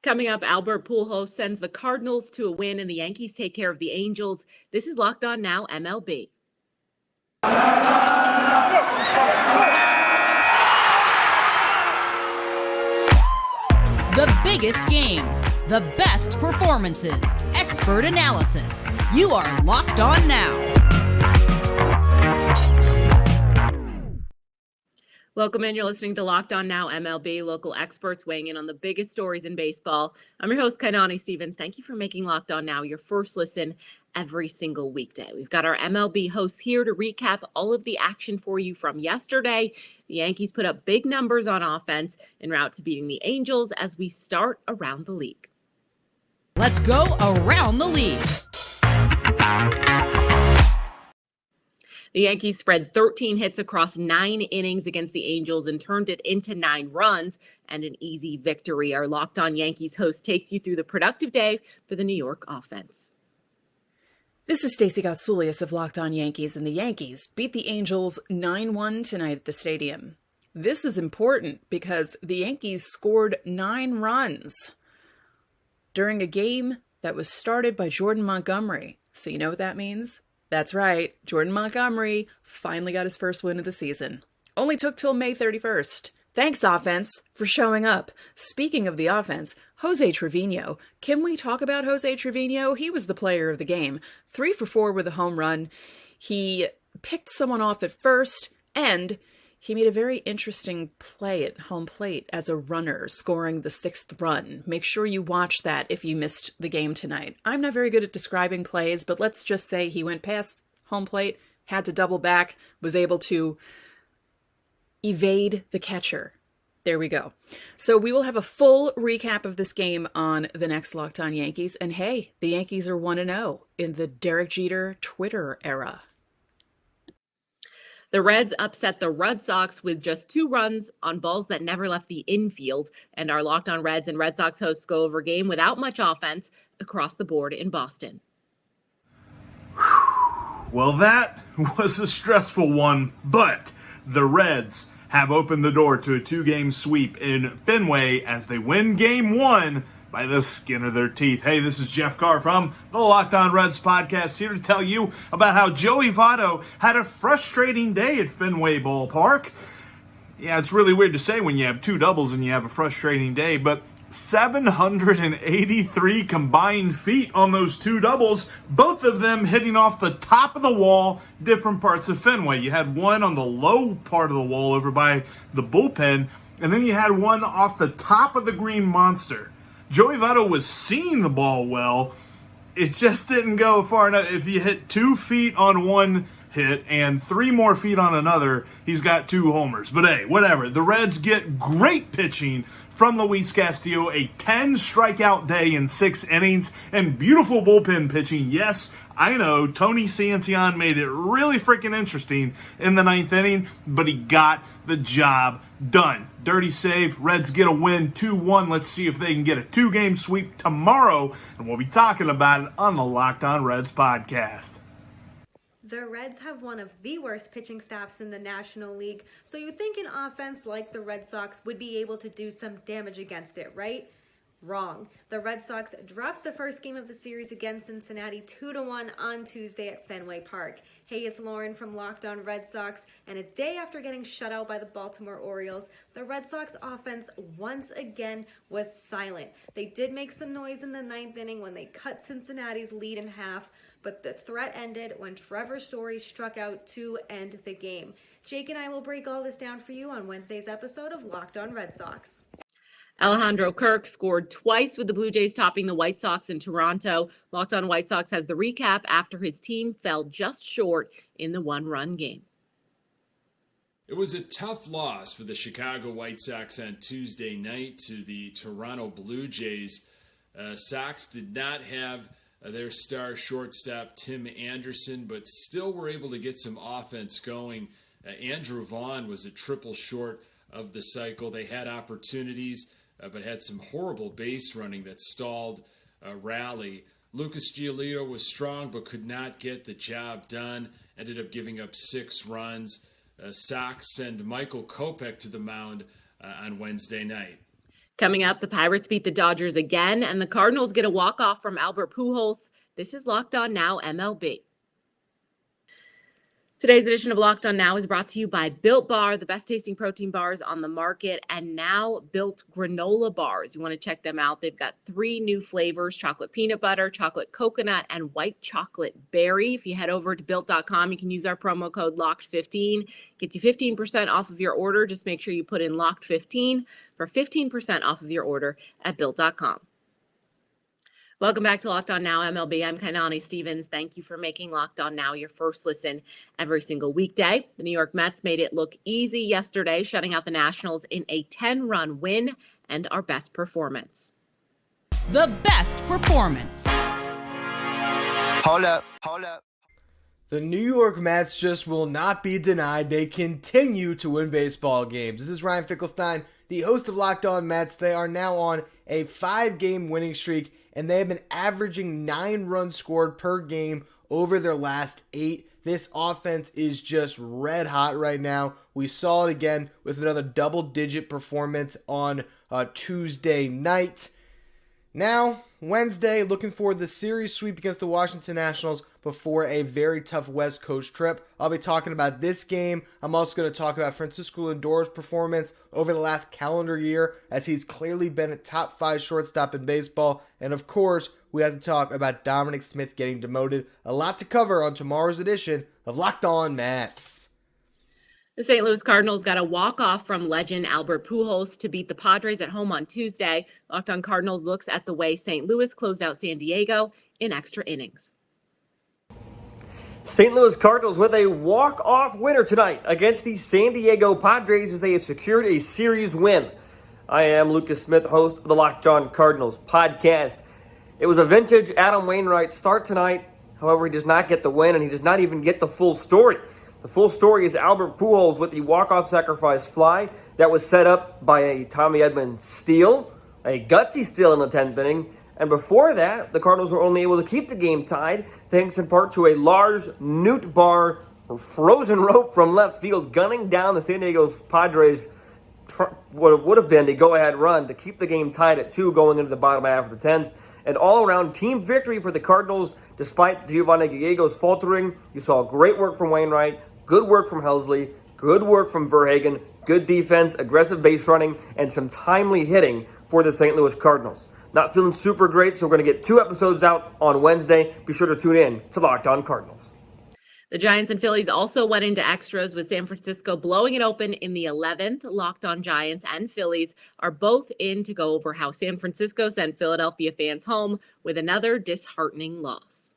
Coming up, Albert Pujols sends the Cardinals to a win and the Yankees take care of the Angels. This is Locked On Now MLB. The biggest games, the best performances, expert analysis. You are Locked On Now. Welcome in. You're listening to Locked On Now MLB, local experts weighing in on the biggest stories in baseball. I'm your host, Kainani Stevens. Thank you for making Locked On Now your first listen every single weekday. We've got our MLB hosts here to recap all of the action for you from yesterday. The Yankees put up big numbers on offense en route to beating the Angels as we start around the league. Let's go around the league. The Yankees spread 13 hits across 9 innings against the Angels and turned it into 9 runs and an easy victory. Our Locked On Yankees host takes you through the productive day for the New York offense. This is Stacey Gotsoulias of Locked On Yankees, and the Yankees beat the Angels 9-1 tonight at the stadium. This is important because the Yankees scored 9 runs during a game that was started by Jordan Montgomery. So you know what that means? That's right, Jordan Montgomery finally got his first win of the season. Only took till May 31st. Thanks, offense, for showing up. Speaking of the offense, Jose Trevino. Can we talk about Jose Trevino? He was the player of the game. 3 for 4 with a home run. He picked someone off at first, and he made a very interesting play at home plate as a runner, scoring the 6th run. Make sure you watch that if you missed the game tonight. I'm not very good at describing plays, but let's just say he went past home plate, had to double back, was able to evade the catcher. There we go. So we will have a full recap of this game on the next Locked On Yankees. And hey, the Yankees are 1-0 in the Derek Jeter Twitter era. The Reds upset the Red Sox with just 2 runs on balls that never left the infield. And our Locked On Reds and Red Sox hosts go over a game without much offense across the board in Boston. Well, that was a stressful one, but the Reds have opened the door to a 2-game sweep in Fenway as they win Game 1 by the skin of their teeth. Hey, this is Jeff Carr from the Locked On Reds podcast, here to tell you about how Joey Votto had a frustrating day at Fenway Ballpark. Yeah, it's really weird to say when you have 2 doubles and you have a frustrating day, but 783 combined feet on those 2 doubles, both of them hitting off the top of the wall, different parts of Fenway. You had one on the low part of the wall over by the bullpen, and then you had one off the top of the Green Monster. Joey Votto was seeing the ball well. It just didn't go far enough. If you hit 2 feet on one hit and 3 more feet on another, he's got 2 homers. But hey, whatever. The Reds get great pitching from Luis Castillo, a 10-strikeout day in 6 innings, and beautiful bullpen pitching. Yes, I know, Tony Santillan made it really freaking interesting in the 9th inning, but he got the job done. Dirty save, Reds get a win, 2-1. Let's see if they can get a 2-game sweep tomorrow, and we'll be talking about it on the Locked On Reds podcast. The Reds have one of the worst pitching staffs in the National League, so you'd think an offense like the Red Sox would be able to do some damage against it, right? Wrong. The Red Sox dropped the first game of the series against Cincinnati 2-1 on Tuesday at Fenway Park. Hey, it's Lauren from Locked On Red Sox, and a day after getting shut out by the Baltimore Orioles, the Red Sox offense once again was silent. They did make some noise in the 9th inning when they cut Cincinnati's lead in half, but the threat ended when Trevor Story struck out to end the game. Jake and I will break all this down for you on Wednesday's episode of Locked On Red Sox. Alejandro Kirk scored twice with the Blue Jays topping the White Sox in Toronto. Locked On White Sox has the recap after his team fell just short in the 1-run game. It was a tough loss for the Chicago White Sox on Tuesday night to the Toronto Blue Jays. Sox did not have their star shortstop Tim Anderson, but still were able to get some offense going. Andrew Vaughn was a triple short of the cycle. They had opportunities, but had some horrible base running that stalled a rally. Lucas Giolito was strong, but could not get the job done. Ended up giving up 6 runs. Sox send Michael Kopech to the mound on Wednesday night. Coming up, the Pirates beat the Dodgers again, and the Cardinals get a walk-off from Albert Pujols. This is Locked On Now MLB. Today's edition of Locked On Now is brought to you by Built Bar, the best tasting protein bars on the market, and now Built granola bars. You want to check them out. They've got 3 new flavors: chocolate peanut butter, chocolate coconut, and white chocolate berry. If you head over to built.com, you can use our promo code LOCKED15. Gets you 15% off of your order. Just make sure you put in LOCKED15 for 15% off of your order at built.com. Welcome back to Locked On Now MLB. I'm Kainani Stevens. Thank you for making Locked On Now your first listen every single weekday. The New York Mets made it look easy yesterday, shutting out the Nationals in a 10-run win and our best performance. The best performance. Hold up. The New York Mets just will not be denied. They continue to win baseball games. This is Ryan Finkelstein, the host of Locked On Mets. They are now on a 5-game winning streak, and they have been averaging 9 runs scored per game over their last 8. This offense is just red hot right now. We saw it again with another double-digit performance on Tuesday night. Now, Wednesday, looking for the series sweep against the Washington Nationals before a very tough West Coast trip. I'll be talking about this game. I'm also going to talk about Francisco Lindor's performance over the last calendar year, as he's clearly been a top 5 shortstop in baseball. And of course, we have to talk about Dominic Smith getting demoted. A lot to cover on tomorrow's edition of Locked On Mets. The St. Louis Cardinals got a walk-off from legend Albert Pujols to beat the Padres at home on Tuesday. Locked On Cardinals looks at the way St. Louis closed out San Diego in extra innings. St. Louis Cardinals with a walk-off winner tonight against the San Diego Padres as they have secured a series win. I am Lucas Smith, host of the Locked On Cardinals podcast. It was a vintage Adam Wainwright start tonight. However, he does not get the win, and he does not even get the full story. The full story is Albert Pujols with the walk-off sacrifice fly that was set up by a Tommy Edman steal, a gutsy steal in the 10th inning. And before that, the Cardinals were only able to keep the game tied thanks in part to a large Newt Bar frozen rope from left field gunning down the San Diego Padres what would have been the go-ahead run to keep the game tied at 2 going into the bottom half of the 10th. An all-around team victory for the Cardinals despite Giovanni Gallego's faltering. You saw great work from Wainwright, good work from Helsley, good work from Verhagen, good defense, aggressive base running, and some timely hitting for the St. Louis Cardinals. Not feeling super great, so we're going to get 2 episodes out on Wednesday. Be sure to tune in to Locked On Cardinals. The Giants and Phillies also went into extras with San Francisco blowing it open in the 11th. Locked On Giants and Phillies are both in to go over how San Francisco sent Philadelphia fans home with another disheartening loss.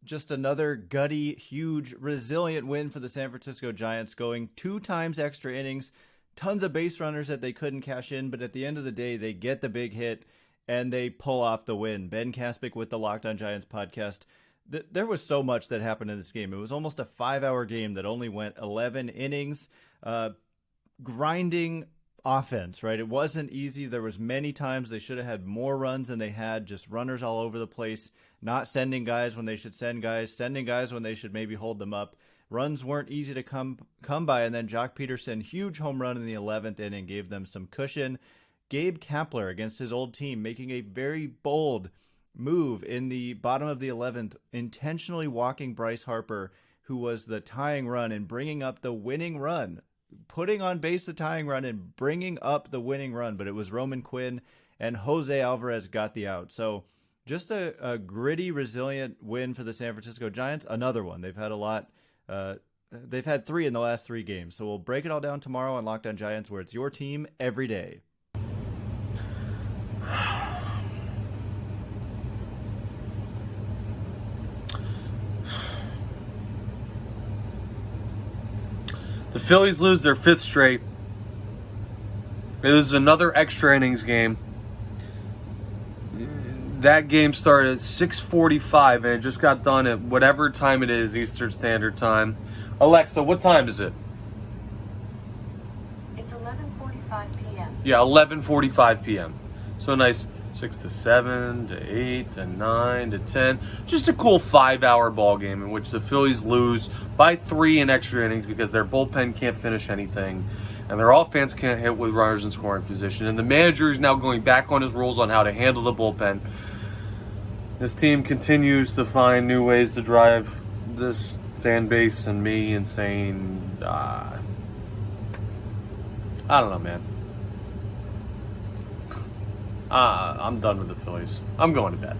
Just another gutty, huge, resilient win for the San Francisco Giants, going 2 times extra innings, tons of base runners that they couldn't cash in, but at the end of the day, they get the big hit and they pull off the win. Ben Kaspick with the Locked On Giants podcast. There was so much that happened in this game. It was almost a 5-hour game that only went 11 innings, grinding offense, right? It wasn't easy. There was many times they should have had more runs than they had, just runners all over the place, not sending guys when they should send guys, sending guys when they should maybe hold them up. Runs weren't easy to come by, and then Jock Peterson, huge home run in the 11th inning, gave them some cushion. Gabe Kapler against his old team, making a very bold move in the bottom of the 11th, intentionally walking Bryce Harper, who was the tying run, and bringing up the winning run, putting on base the tying run and bringing up the winning run. But it was Roman Quinn, and Jose Alvarez got the out. So just a gritty, resilient win for the San Francisco Giants. Another one. They've had a lot. They've had 3 in the last 3 games. So we'll break it all down tomorrow on Locked On Giants, where it's your team every day. The Phillies lose their 5th straight. They lose another extra innings game. That game started at 6:45 and it just got done at whatever time it is, Eastern Standard Time. Alexa, what time is it? It's 11:45 p.m. Yeah, 11:45 p.m. So nice 6 to 7 to 8 to 9 to 10. Just a cool 5-hour ball game in which the Phillies lose by 3 in extra innings because their bullpen can't finish anything. and their offense can't hit with runners in scoring position, and the manager is now going back on his rules on how to handle the bullpen. This team continues to find new ways to drive this fan base and me insane. I don't know, man. I'm done with the Phillies. I'm going to bed.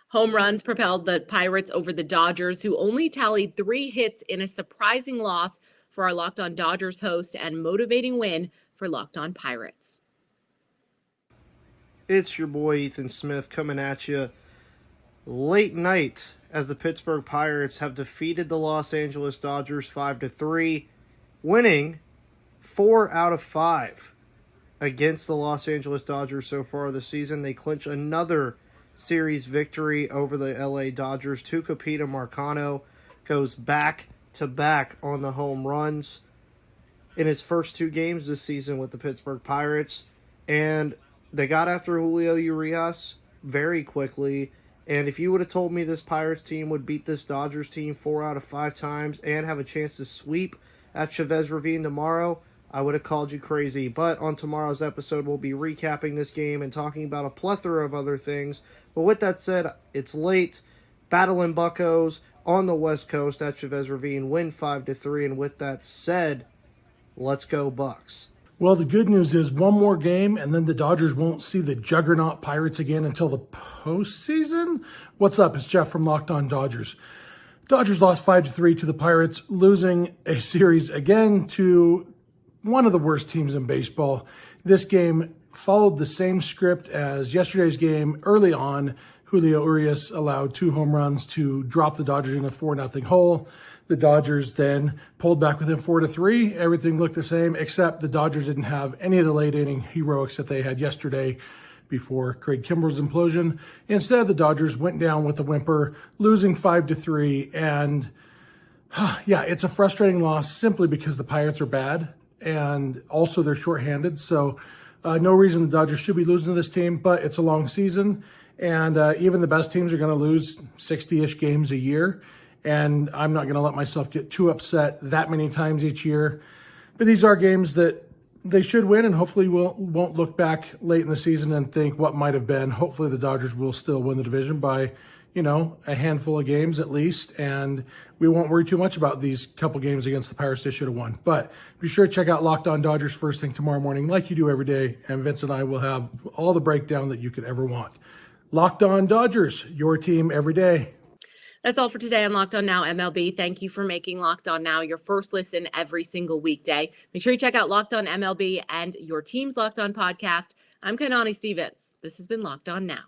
Home runs propelled the Pirates over the Dodgers, who only tallied 3 hits in a surprising loss for our Locked On Dodgers host and motivating win for Locked On Pirates. It's your boy Ethan Smith coming at you late night as the Pittsburgh Pirates have defeated the Los Angeles Dodgers 5-3, winning 4 out of 5 against the Los Angeles Dodgers so far this season. They clinch another series victory over the LA Dodgers. Tucupita Marcano goes back-to-back on the home runs in his first 2 games this season with the Pittsburgh Pirates. And they got after Julio Urias very quickly. And if you would have told me this Pirates team would beat this Dodgers team 4 out of 5 times and have a chance to sweep at Chavez Ravine tomorrow, I would have called you crazy. But on tomorrow's episode, we'll be recapping this game and talking about a plethora of other things. But with that said, it's late. Battling Buccos on the West Coast at Chavez Ravine, win 5-3. And with that said, let's go Bucks. Well, the good news is one more game, and then the Dodgers won't see the juggernaut Pirates again until the postseason. What's up? It's Jeff from Locked On Dodgers. Dodgers lost 5-3 to the Pirates, losing a series again to one of the worst teams in baseball. This game followed the same script as yesterday's game. Early on, Julio Urias allowed 2 home runs to drop the Dodgers in a 4-0 hole. The Dodgers then pulled back within 4-3. Everything looked the same, except the Dodgers didn't have any of the late inning heroics that they had yesterday before Craig Kimbrell's implosion. Instead, the Dodgers went down with a whimper, losing 5-3. And yeah, it's a frustrating loss simply because the Pirates are bad and also they're shorthanded. So no reason the Dodgers should be losing to this team, but it's a long season. And even the best teams are going to lose 60-ish games a year. And I'm not going to let myself get too upset that many times each year. But these are games that they should win, and hopefully won't look back late in the season and think what might have been. Hopefully the Dodgers will still win the division by, a handful of games at least, and we won't worry too much about these couple games against the Pirates they should have won. But be sure to check out Locked On Dodgers first thing tomorrow morning like you do every day, and Vince and I will have all the breakdown that you could ever want. Locked On Dodgers, your team every day. That's all for today on Locked On Now MLB. Thank you for making Locked On Now your first listen every single weekday. Make sure you check out Locked On MLB and your team's Locked On podcast. I'm Kainani Stevens. This has been Locked On Now.